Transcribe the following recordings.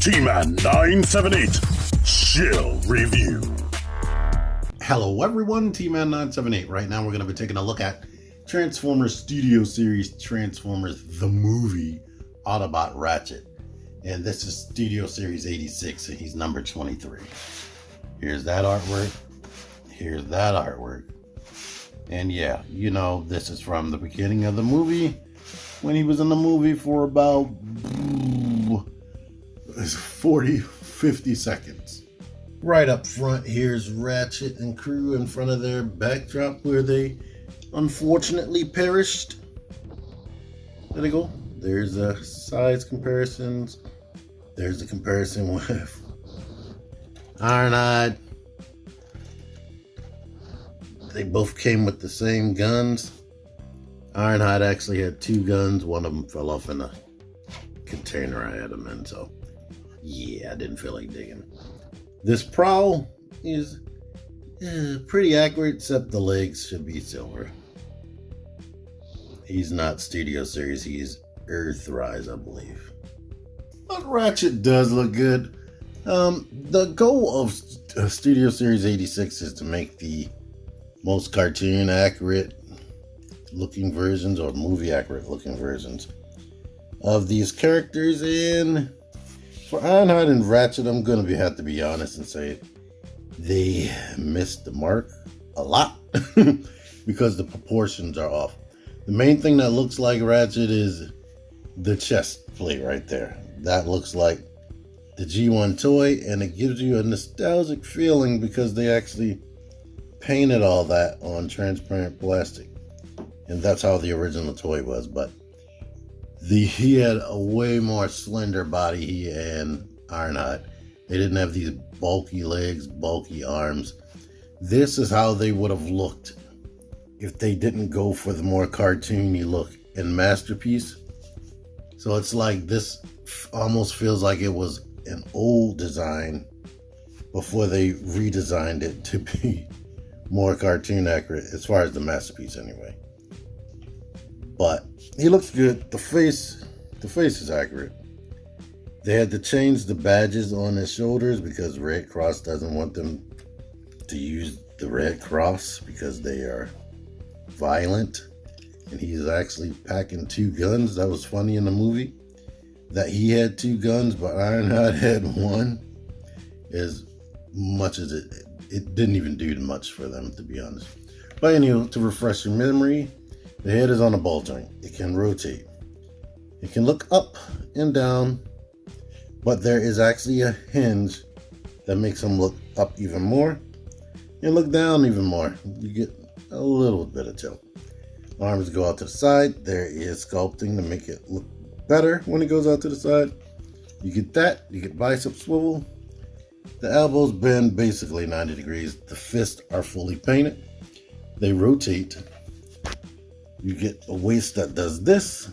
T-Man 978 Shill Review. Hello everyone, T-Man 978. Right now we're going to be taking a look at Transformers Studio Series Transformers the Movie Autobot Ratchet. And this is Studio Series 86 and he's number 23. Here's that artwork. Here's that artwork. And yeah, you know, this is from the beginning of the movie when he was in the movie for about 40-50 seconds. Right up front, here's Ratchet and crew in front of their backdrop where they unfortunately perished. There they go. There's size comparisons. There's a comparison with Ironhide. They both came with the same guns. Ironhide actually had two guns. One of them fell off in a container I had them in, so yeah, I didn't feel like digging. This prowl is pretty accurate, except the legs should be silver. He's not Studio Series, he's Earthrise, I believe. But Ratchet does look good. The goal of Studio Series 86 is to make the most cartoon accurate looking versions or movie accurate looking versions of these characters, and for Ironhide and Ratchet, I'm going to have to be honest and say they missed the mark a lot because the proportions are off. The main thing that looks like Ratchet is the chest plate right there. That looks like the G1 toy, and it gives you a nostalgic feeling because they actually painted all that on transparent plastic. And that's how the original toy was, but he had a way more slender body, he and Ironhide. They didn't have these bulky legs, bulky arms. This is how they would have looked if they didn't go for the more cartoony look in Masterpiece. So it's like this almost feels like it was an old design before they redesigned it to be more cartoon accurate, as far as the Masterpiece anyway. But he looks good. The face is accurate. They had to change the badges on his shoulders because Red Cross doesn't want them to use the Red Cross because they are violent. And he's actually packing two guns. That was funny in the movie, that he had two guns, but Ironhide had one. As much as it didn't even do much for them, to be honest. But anyway, to refresh your memory, the head is on a ball joint. It can rotate. It can look up and down, but there is actually a hinge that makes them look up even more and look down even more. You get a little bit of tilt. Arms go out to the side. There is sculpting to make it look better when it goes out to the side. You get that. You get bicep swivel. The elbows bend basically 90 degrees. The fists are fully painted. They rotate. You get a waist that does this.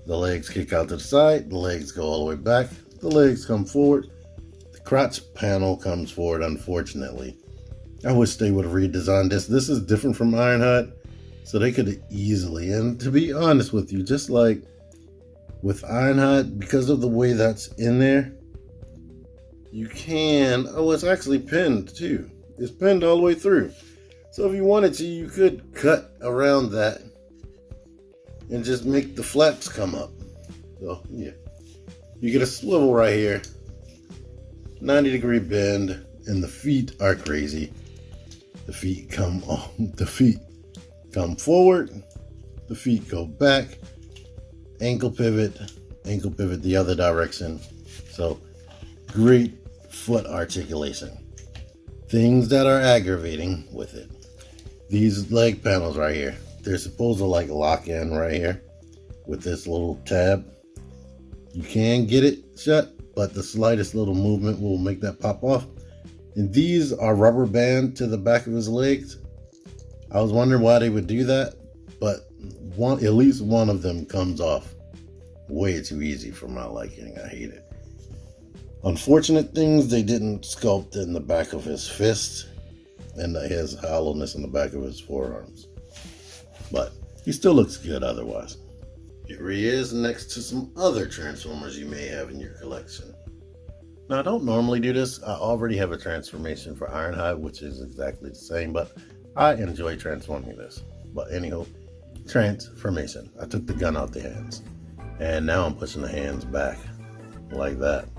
The legs kick out to the side. The legs go all the way back. The legs come forward. The crotch panel comes forward, unfortunately. I wish they would have redesigned this. This is different from Ironhide, so they could have easily, and to be honest with you, just like with Ironhide, because of the way that's in there, you can, it's actually pinned too. It's pinned all the way through. So if you wanted to, you could cut around that and just make the flaps come up. So yeah, you get a swivel right here, 90-degree bend, and the feet are crazy. The feet come forward, the feet go back, ankle pivot the other direction. So great foot articulation. Things that are aggravating with it. These leg panels right here, they're supposed to like lock in right here with this little tab. You can get it shut, but the slightest little movement will make that pop off. And these are rubber band to the back of his legs. I was wondering why they would do that, but at least one of them comes off way too easy for my liking. I hate it. Unfortunate things, they didn't sculpt in the back of his fist, and his hollowness in the back of his forearms. But he still looks good otherwise. Here he is next to some other Transformers you may have in your collection. Now, I don't normally do this. I already have a transformation for Ironhide, which is exactly the same, but I enjoy transforming this. But anyhow, transformation. I took the gun out the hands, and now I'm pushing the hands back like that.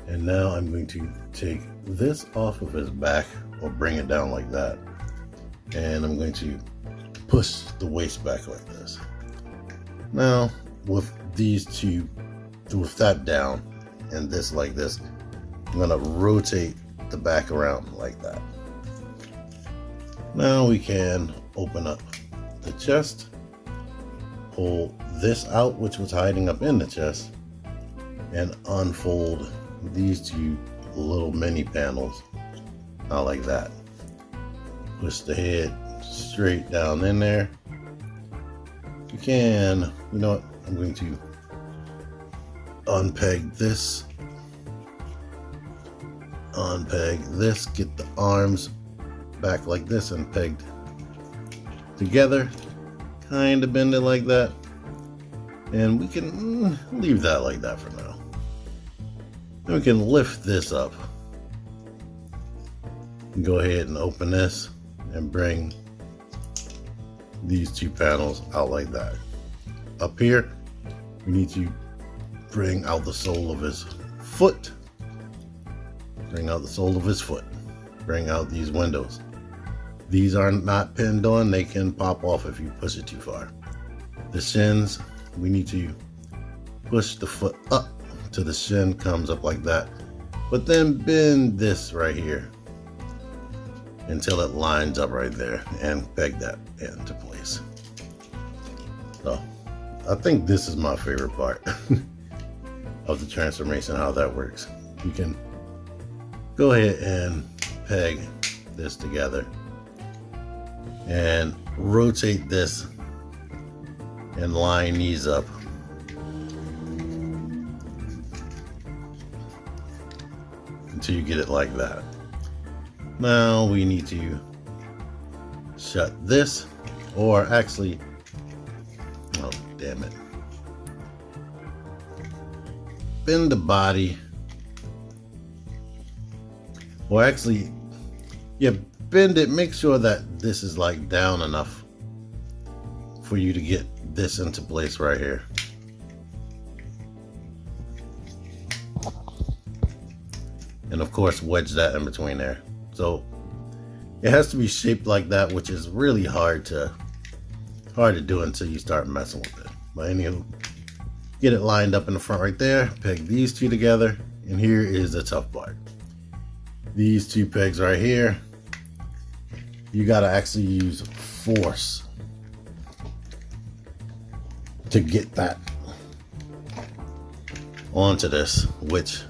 And now I'm going to take this off of his back, or bring it down like that. And I'm going to push the waist back like this. Now, with these two, with that down and this like this, I'm going to rotate the back around like that. Now we can open up the chest, pull this out, which was hiding up in the chest, and unfold these two little mini panels out like that. Push the head straight down in there. You can, you know what, I'm going to unpeg this, get the arms back like this and pegged together, kind of bend it like that, and we can leave that like that for now. Then we can lift this up. Go ahead and open this and bring these two panels out like that. Up here, we need to bring out the sole of his foot. Bring out the sole of his foot. Bring out these windows. These are not pinned on. They can pop off if you push it too far. The shins, we need to push the foot up till the shin comes up like that. But then bend this right here until it lines up right there and peg that into place. So I think this is my favorite part of the transformation, how that works. You can go ahead and peg this together and rotate this and line these up. Until you get it like that. Now we need to shut this, or actually, oh damn it, bend the body, or actually, yeah, bend it, make sure that this is like down enough for you to get this into place right here. And of course, wedge that in between there. So it has to be shaped like that, which is really hard to do until you start messing with it. But anyway, get it lined up in the front right there, peg these two together, and here is the tough part. These two pegs right here, you gotta actually use force to get that onto this, which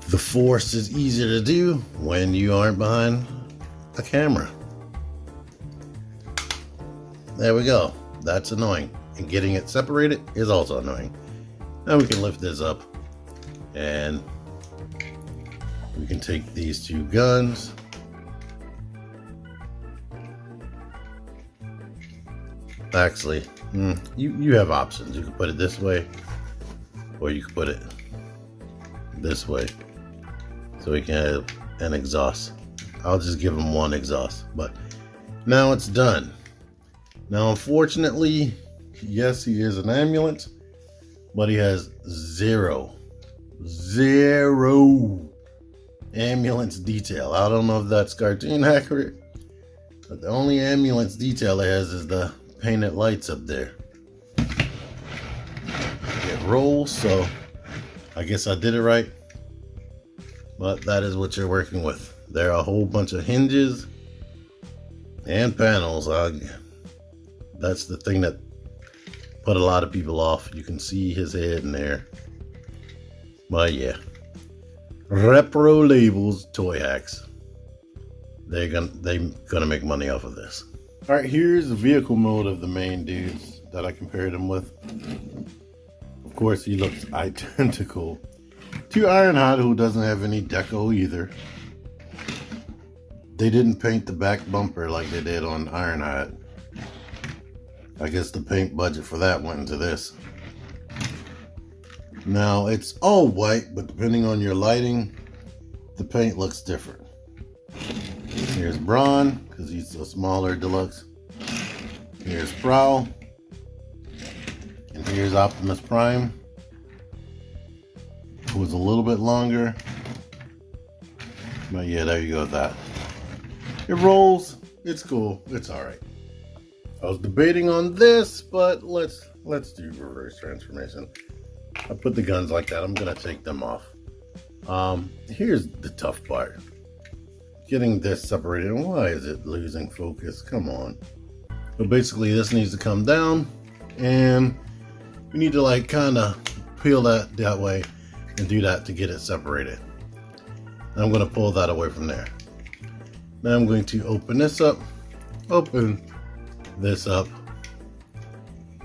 the force is easier to do when you aren't behind a camera. There we go. That's annoying. And getting it separated is also annoying. Now we can lift this up and we can take these two guns. Actually, you have options. You can put it this way, or you can put it this way. So we can have an exhaust. I'll just give him one exhaust. But now it's done. Now, unfortunately, yes, he is an ambulance, but he has zero ambulance detail. I don't know if that's cartoon accurate, but the only ambulance detail it has is the painted lights up there. It rolls, so I guess I did it right. But that is what you're working with. There are a whole bunch of hinges and panels. That's the thing that put a lot of people off. You can see his head in there. But yeah, Repro Labels Toy Hacks. They're gonna make money off of this. All right, here's the vehicle mode of the main dudes that I compared him with. Of course, he looks identical to Ironhide, who doesn't have any deco either. They didn't paint the back bumper like they did on Ironhide. I guess the paint budget for that went into this. Now it's all white, but depending on your lighting, the paint looks different. Here's Brawn, because he's a smaller deluxe. Here's Prowl. And here's Optimus Prime, who is a little bit longer. But yeah, there you go with that. It rolls. It's cool. It's alright. I was debating on this, but let's do reverse transformation. I put the guns like that. I'm gonna take them off. Here's the tough part. Getting this separated. Why is it losing focus? Come on. But basically this needs to come down, and we need to like kind of peel that way and do that to get it separated. And I'm going to pull that away from there. Now I'm going to open this up, open this up,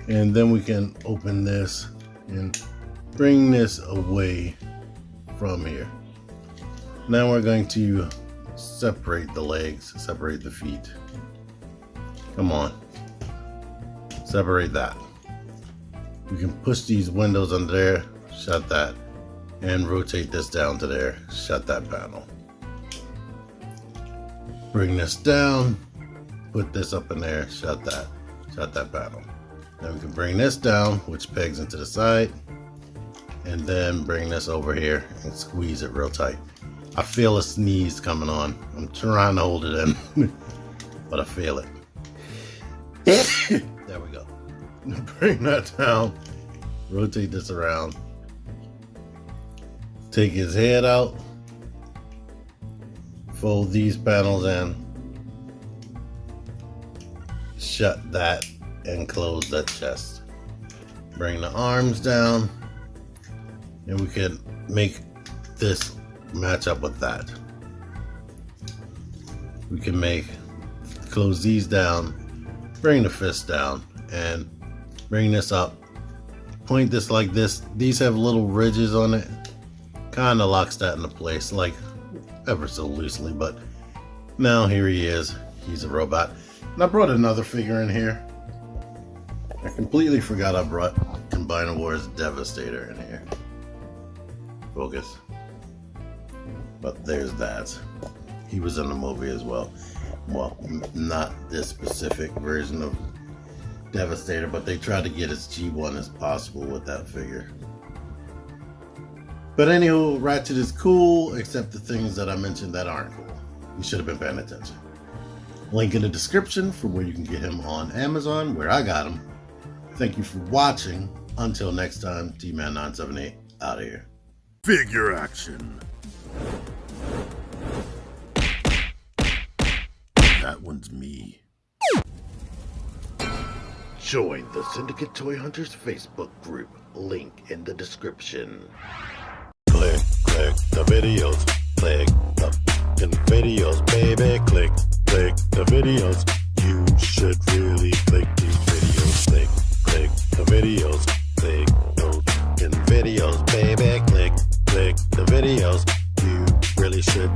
and then we can open this and bring this away from here. Now we're going to separate the legs, separate the feet. Come on, separate that. We can push these windows under there, shut that, and rotate this down to there, shut that panel. Bring this down, put this up in there, shut that panel. Then we can bring this down, which pegs into the side, and then bring this over here and squeeze it real tight. I feel a sneeze coming on. I'm trying to hold it in, but I feel it. There we go. Bring that down, rotate this around, take his head out, fold these panels in, shut that, and close that chest. Bring the arms down, and we can make this match up with that. We can close these down, bring the fist down, and bring this up, point this like this. These have little ridges on it, kind of locks that into place, like ever so loosely. But now here he is, he's a robot. And I brought another figure in here. I completely forgot I brought Combiner Wars Devastator in here. Focus. But there's that. He was in the movie as well. Well, not this specific version of Devastator, but they tried to get as G1 as possible with that figure. But anywho, Ratchet is cool, except the things that I mentioned that aren't cool. You should have been paying attention. Link in the description for where you can get him on Amazon, where I got him. Thank you for watching. Until next time, T-Man978 out of here. Figure action. That one's me. Join the Syndicate Toy Hunters Facebook group. Link in the description. Click the videos. Click the videos, baby. Click the videos. You should really click these videos. Click the videos. Click those videos, baby. Click the videos. You really should